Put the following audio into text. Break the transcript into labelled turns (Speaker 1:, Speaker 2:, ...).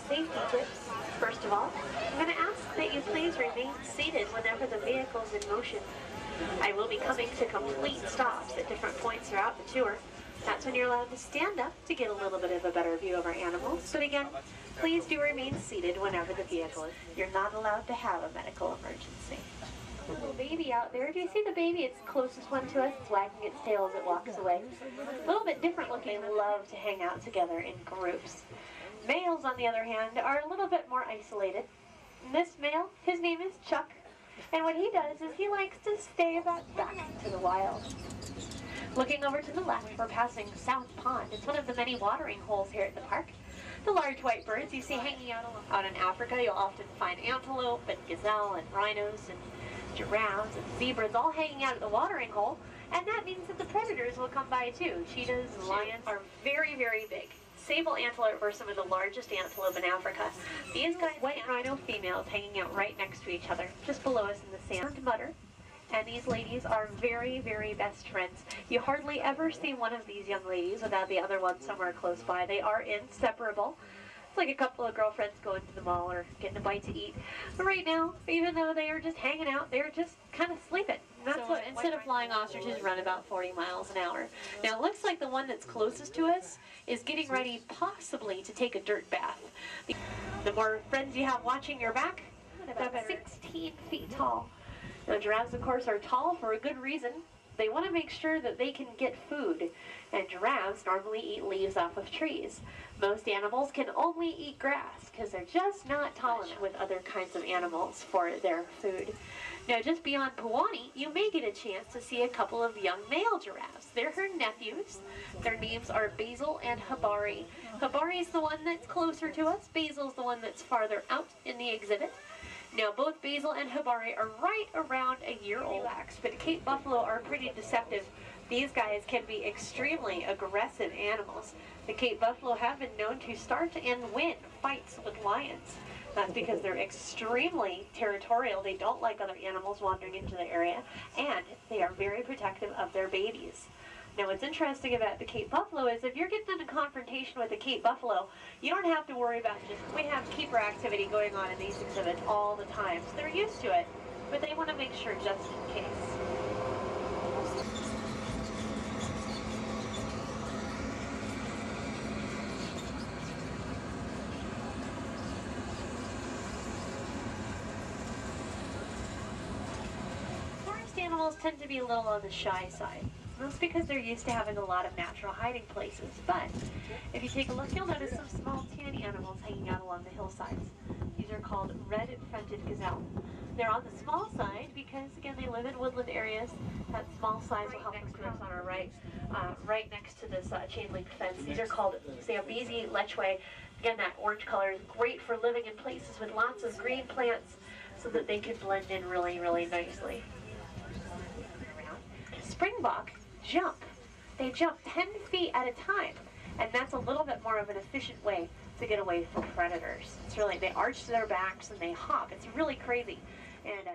Speaker 1: safety tips. First of all, I'm going to ask that you please remain seated whenever the vehicle is in motion. I will be coming to complete stops at different points throughout the tour. That's when you're allowed to stand up to get a little bit of a better view of our animals. But again, please do remain seated whenever the vehicle is. You're not allowed to have a medical emergency. Little baby out there. Do you see the baby? It's the closest one to us. It's wagging its tail as it walks away. A little bit different looking. They love to hang out together in groups. Males, on the other hand, are a little bit more isolated. And this male, his name is Chuck. And what he does is he likes to stay back to the wild. Looking over to the left, we're passing South Pond. It's one of the many watering holes here at the park. The large white birds you see hanging out in Africa, you'll often find antelope and gazelle and rhinos and giraffes and zebras all hanging out at the watering hole. And that means that the predators will come by too. Cheetahs and lions are very, very big. Sable antelope are some of the largest antelope in Africa. These guys, white rhino females hanging out right next to each other, just below us in the sand mutter. And these ladies are very, very best friends. You hardly ever see one of these young ladies without the other one somewhere close by. They are inseparable. It's like a couple of girlfriends going to the mall or getting a bite to eat. But right now, even though they are just hanging out, they're just kind of sleeping. That's what, instead of flying ostriches run about 40 miles an hour. Now it looks like the one that's closest to us is getting ready possibly to take a dirt bath. The more friends you have watching your back, about 16 feet tall. Now, giraffes, of course, are tall for a good reason. They want to make sure that they can get food, and giraffes normally eat leaves off of trees. Most animals can only eat grass because they're just not tall enough with other kinds of animals for their food. Now, just beyond Pewanee, you may get a chance to see a couple of young male giraffes. They're her nephews. Their names are Basil and Habari. Habari's the one that's closer to us. Basil's the one that's farther out in the exhibit. Now, both Basil and Habari are right around a year old, but Cape buffalo are pretty deceptive. These guys can be extremely aggressive animals. The Cape buffalo have been known to start and win fights with lions. That's because they're extremely territorial. They don't like other animals wandering into the area, and they are very protective of their babies. Now, what's interesting about the Cape buffalo is if you're getting in a confrontation with the Cape buffalo, you don't have to worry about we have keeper activity going on in these exhibits all the time. So they're used to it, but they want to make sure just in case. Forest animals tend to be a little on the shy side. That's because they're used to having a lot of natural hiding places. But if you take a look, you'll notice some small tan animals hanging out along the hillsides. These are called red-fronted gazelle. They're on the small side because, again, they live in woodland areas. That small size will help us to us on our right, right next to this chain link fence. These are called Zambezi lechwe. Again, that orange color is great for living in places with lots of green plants so that they can blend in really, really nicely. Springbok jump. They jump 10 feet at a time, and that's a little bit more of an efficient way to get away from predators. It's really, they arch their backs and they hop. It's really crazy. And